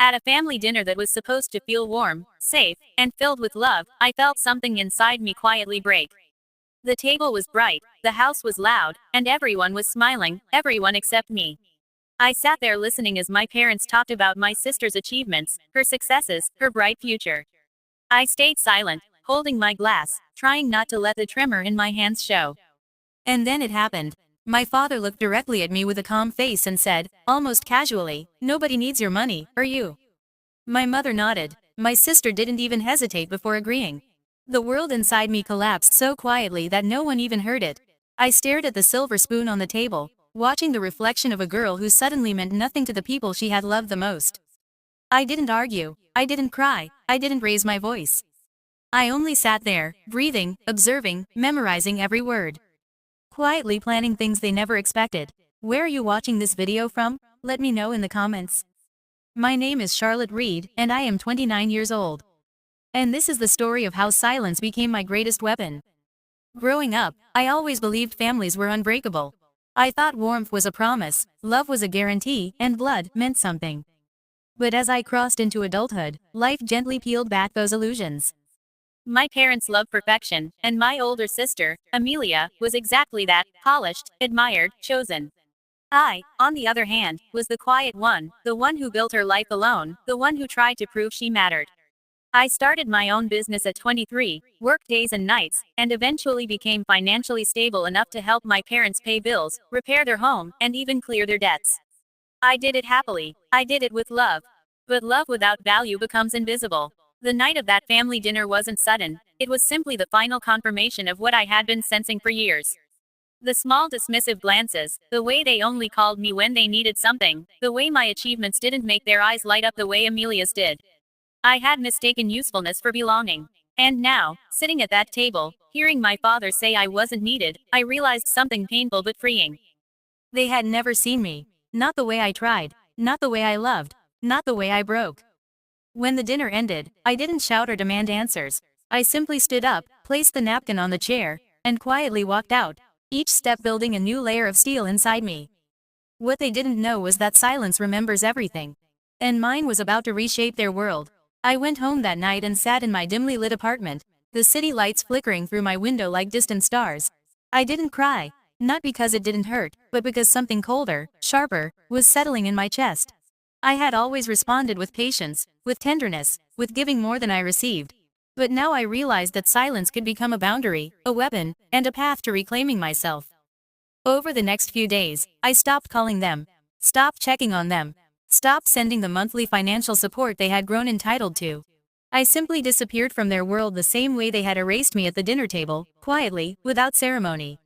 At a family dinner that was supposed to feel warm, safe, and filled with love, I felt something inside me quietly break. The table was bright, the house was loud, and everyone was smiling, everyone except me. I sat there listening as my parents talked about my sister's achievements, her successes, her bright future. I stayed silent, holding my glass, trying not to let the tremor in my hands show. And then it happened. My father looked directly at me with a calm face and said, almost casually, "Nobody needs your money, or you." My mother nodded. My sister didn't even hesitate before agreeing. The world inside me collapsed so quietly that no one even heard it. I stared at the silver spoon on the table, watching the reflection of a girl who suddenly meant nothing to the people she had loved the most. I didn't argue, I didn't cry, I didn't raise my voice. I only sat there, breathing, observing, memorizing every word. Quietly planning things they never expected. Where are you watching this video from? Let me know in the comments. My name is Charlotte Reed, and I am 29 years old. And this is the story of how silence became my greatest weapon. Growing up, I always believed families were unbreakable. I thought warmth was a promise, love was a guarantee, and blood meant something. But as I crossed into adulthood, life gently peeled back those illusions. My parents loved perfection, and my older sister, Amelia, was exactly that: polished, admired, chosen. I, on the other hand, was the quiet one, the one who built her life alone, the one who tried to prove she mattered. I started my own business at 23, worked days and nights, and eventually became financially stable enough to help my parents pay bills, repair their home, and even clear their debts. I did it happily. I did it with love. But love without value becomes invisible. The night of that family dinner wasn't sudden. It was simply the final confirmation of what I had been sensing for years. The small dismissive glances, the way they only called me when they needed something, the way my achievements didn't make their eyes light up the way Amelia's did. I had mistaken usefulness for belonging. And now, sitting at that table, hearing my father say I wasn't needed, I realized something painful but freeing. They had never seen me. Not the way I tried. Not the way I loved. Not the way I broke. When the dinner ended, I didn't shout or demand answers. I simply stood up, placed the napkin on the chair, and quietly walked out, each step building a new layer of steel inside me. What they didn't know was that silence remembers everything. And mine was about to reshape their world. I went home that night and sat in my dimly lit apartment, the city lights flickering through my window like distant stars. I didn't cry, not because it didn't hurt, but because something colder, sharper, was settling in my chest. I had always responded with patience, with tenderness, with giving more than I received. But now I realized that silence could become a boundary, a weapon, and a path to reclaiming myself. Over the next few days, I stopped calling them, stopped checking on them, stopped sending the monthly financial support they had grown entitled to. I simply disappeared from their world the same way they had erased me at the dinner table, quietly, without ceremony.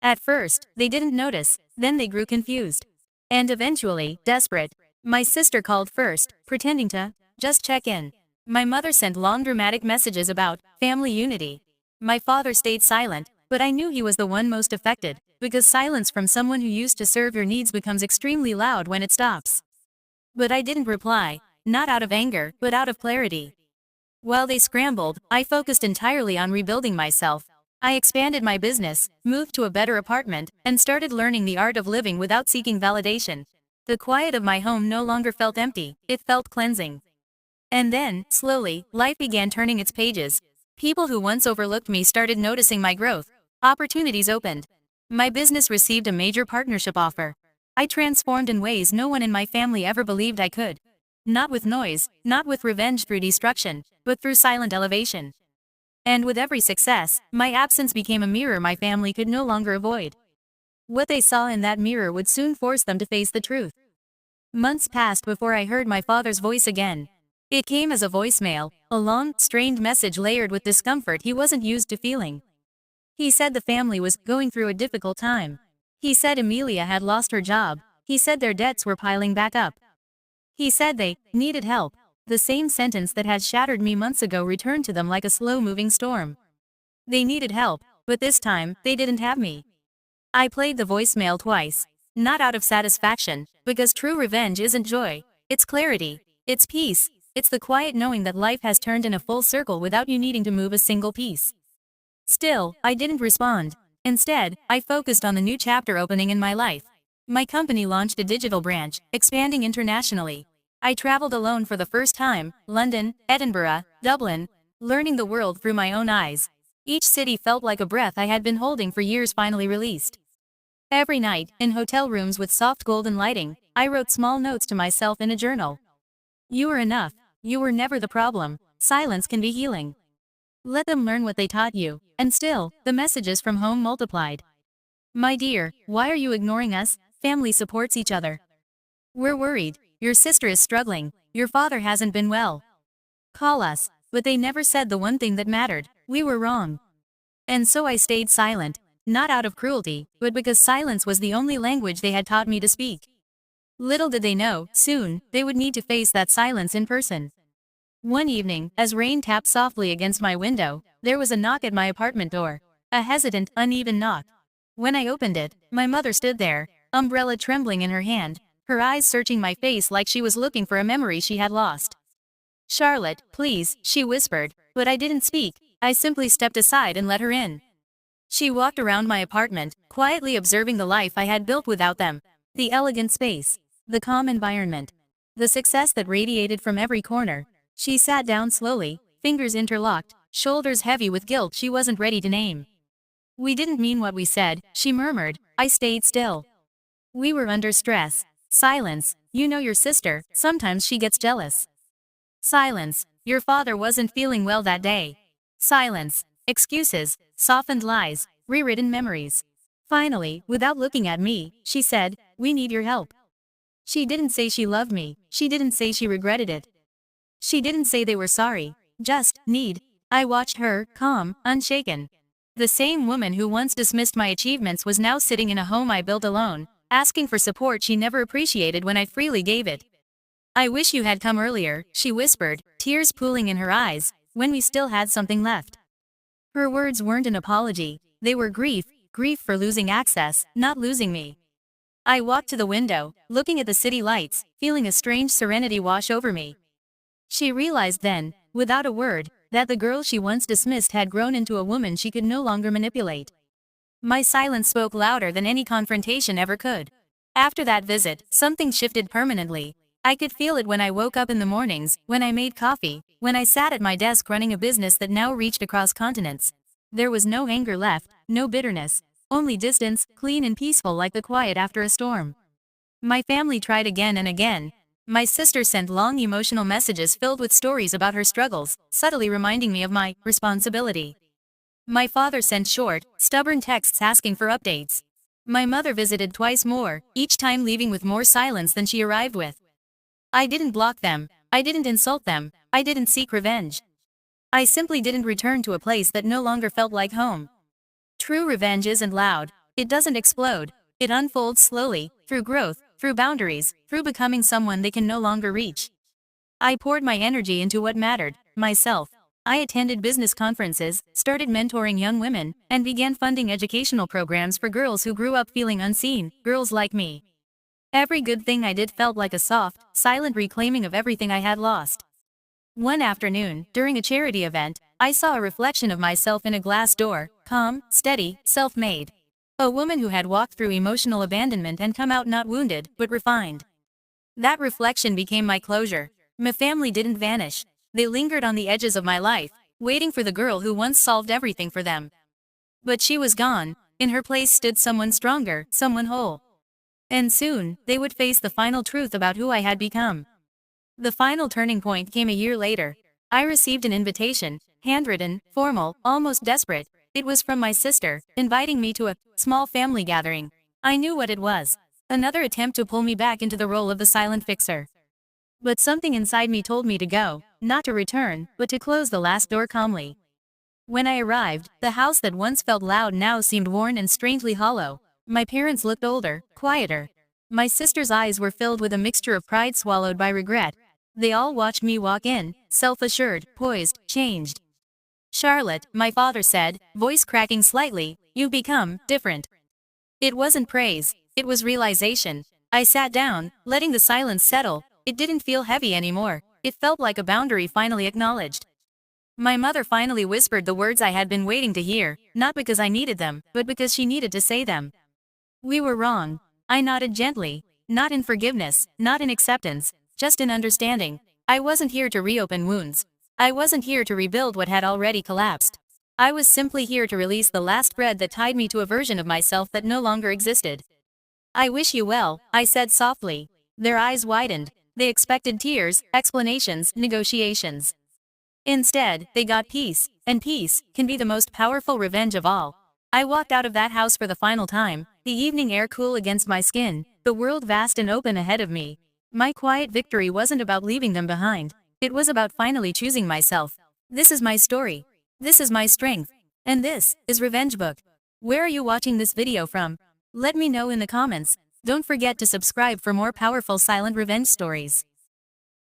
At first, they didn't notice, then they grew confused. And eventually, desperate. My sister called first, pretending to just check in. My mother sent long dramatic messages about family unity. My father stayed silent, but I knew he was the one most affected, because silence from someone who used to serve your needs becomes extremely loud when it stops. But I didn't reply, not out of anger, but out of clarity. While they scrambled, I focused entirely on rebuilding myself. I expanded my business, moved to a better apartment, and started learning the art of living without seeking validation. The quiet of my home no longer felt empty, it felt cleansing. And then, slowly, life began turning its pages. People who once overlooked me started noticing my growth. Opportunities opened. My business received a major partnership offer. I transformed in ways no one in my family ever believed I could. Not with noise, not with revenge through destruction, but through silent elevation. And with every success, my absence became a mirror my family could no longer avoid. What they saw in that mirror would soon force them to face the truth. Months passed before I heard my father's voice again. It came as a voicemail, a long, strained message layered with discomfort he wasn't used to feeling. He said the family was going through a difficult time. He said Amelia had lost her job. He said their debts were piling back up. He said they needed help. The same sentence that had shattered me months ago returned to them like a slow-moving storm. They needed help, but this time, they didn't have me. I played the voicemail twice. Not out of satisfaction, because true revenge isn't joy. It's clarity. It's peace. It's the quiet knowing that life has turned in a full circle without you needing to move a single piece. Still, I didn't respond. Instead, I focused on the new chapter opening in my life. My company launched a digital branch, expanding internationally. I traveled alone for the first time, London, Edinburgh, Dublin, learning the world through my own eyes. Each city felt like a breath I had been holding for years finally released. Every night, in hotel rooms with soft golden lighting, I wrote small notes to myself in a journal. You were enough. You were never the problem. Silence can be healing. Let them learn what they taught you. And still, the messages from home multiplied. My dear, why are you ignoring us? Family supports each other. We're worried. Your sister is struggling. Your father hasn't been well. Call us. But they never said the one thing that mattered. We were wrong. And so I stayed silent. Not out of cruelty, but because silence was the only language they had taught me to speak. Little did they know, soon, they would need to face that silence in person. One evening, as rain tapped softly against my window, there was a knock at my apartment door. A hesitant, uneven knock. When I opened it, my mother stood there, umbrella trembling in her hand, her eyes searching my face like she was looking for a memory she had lost. Charlotte, please, she whispered, but I didn't speak. I simply stepped aside and let her in. She walked around my apartment, quietly observing the life I had built without them. The elegant space. The calm environment. The success that radiated from every corner. She sat down slowly, fingers interlocked, shoulders heavy with guilt she wasn't ready to name. We didn't mean what we said, she murmured. I stayed still. We were under stress. Silence. You know your sister, sometimes she gets jealous. Silence. Your father wasn't feeling well that day. Silence. Excuses, softened lies, rewritten memories. Finally, without looking at me, she said, we need your help. She didn't say she loved me, she didn't say she regretted it. She didn't say they were sorry, just, need. I watched her, calm, unshaken. The same woman who once dismissed my achievements was now sitting in a home I built alone, asking for support she never appreciated when I freely gave it. I wish you had come earlier, she whispered, tears pooling in her eyes, when we still had something left. Her words weren't an apology, they were grief for losing access, not losing me. I walked to the window, looking at the city lights, feeling a strange serenity wash over me. She realized then, without a word, that the girl she once dismissed had grown into a woman she could no longer manipulate. My silence spoke louder than any confrontation ever could. After that visit, something shifted permanently. I could feel it when I woke up in the mornings, when I made coffee, when I sat at my desk running a business that now reached across continents. There was no anger left, no bitterness, only distance, clean and peaceful like the quiet after a storm. My family tried again and again. My sister sent long emotional messages filled with stories about her struggles, subtly reminding me of my responsibility. My father sent short, stubborn texts asking for updates. My mother visited twice more, each time leaving with more silence than she arrived with. I didn't block them, I didn't insult them, I didn't seek revenge. I simply didn't return to a place that no longer felt like home. True revenge isn't loud, it doesn't explode, it unfolds slowly, through growth, through boundaries, through becoming someone they can no longer reach. I poured my energy into what mattered, myself. I attended business conferences, started mentoring young women, and began funding educational programs for girls who grew up feeling unseen, girls like me. Every good thing I did felt like a soft, silent reclaiming of everything I had lost. One afternoon, during a charity event, I saw a reflection of myself in a glass door, calm, steady, self-made. A woman who had walked through emotional abandonment and come out not wounded, but refined. That reflection became my closure. My family didn't vanish. They lingered on the edges of my life, waiting for the girl who once solved everything for them. But she was gone. In her place stood someone stronger, someone whole. And soon, they would face the final truth about who I had become. The final turning point came a year later. I received an invitation, handwritten, formal, almost desperate. It was from my sister, inviting me to a small family gathering. I knew what it was. Another attempt to pull me back into the role of the silent fixer. But something inside me told me to go, not to return, but to close the last door calmly. When I arrived, the house that once felt loud now seemed worn and strangely hollow. My parents looked older, quieter. My sister's eyes were filled with a mixture of pride swallowed by regret. They all watched me walk in, self-assured, poised, changed. Charlotte, my father said, voice cracking slightly, you've become different. It wasn't praise, it was realization. I sat down, letting the silence settle. It didn't feel heavy anymore. It felt like a boundary finally acknowledged. My mother finally whispered the words I had been waiting to hear, not because I needed them, but because she needed to say them. We were wrong. I nodded gently, not in forgiveness, not in acceptance, just in understanding. I wasn't here to reopen wounds. I wasn't here to rebuild what had already collapsed. I was simply here to release the last thread that tied me to a version of myself that no longer existed. I wish you well, I said softly. Their eyes widened. They expected tears, explanations, negotiations. Instead, they got peace, and peace can be the most powerful revenge of all. I walked out of that house for the final time, the evening air cool against my skin, the world vast and open ahead of me. My quiet victory wasn't about leaving them behind. It was about finally choosing myself. This is my story. This is my strength. And this is Revenge Book. Where are you watching this video from? Let me know in the comments. Don't forget to subscribe for more powerful silent revenge stories.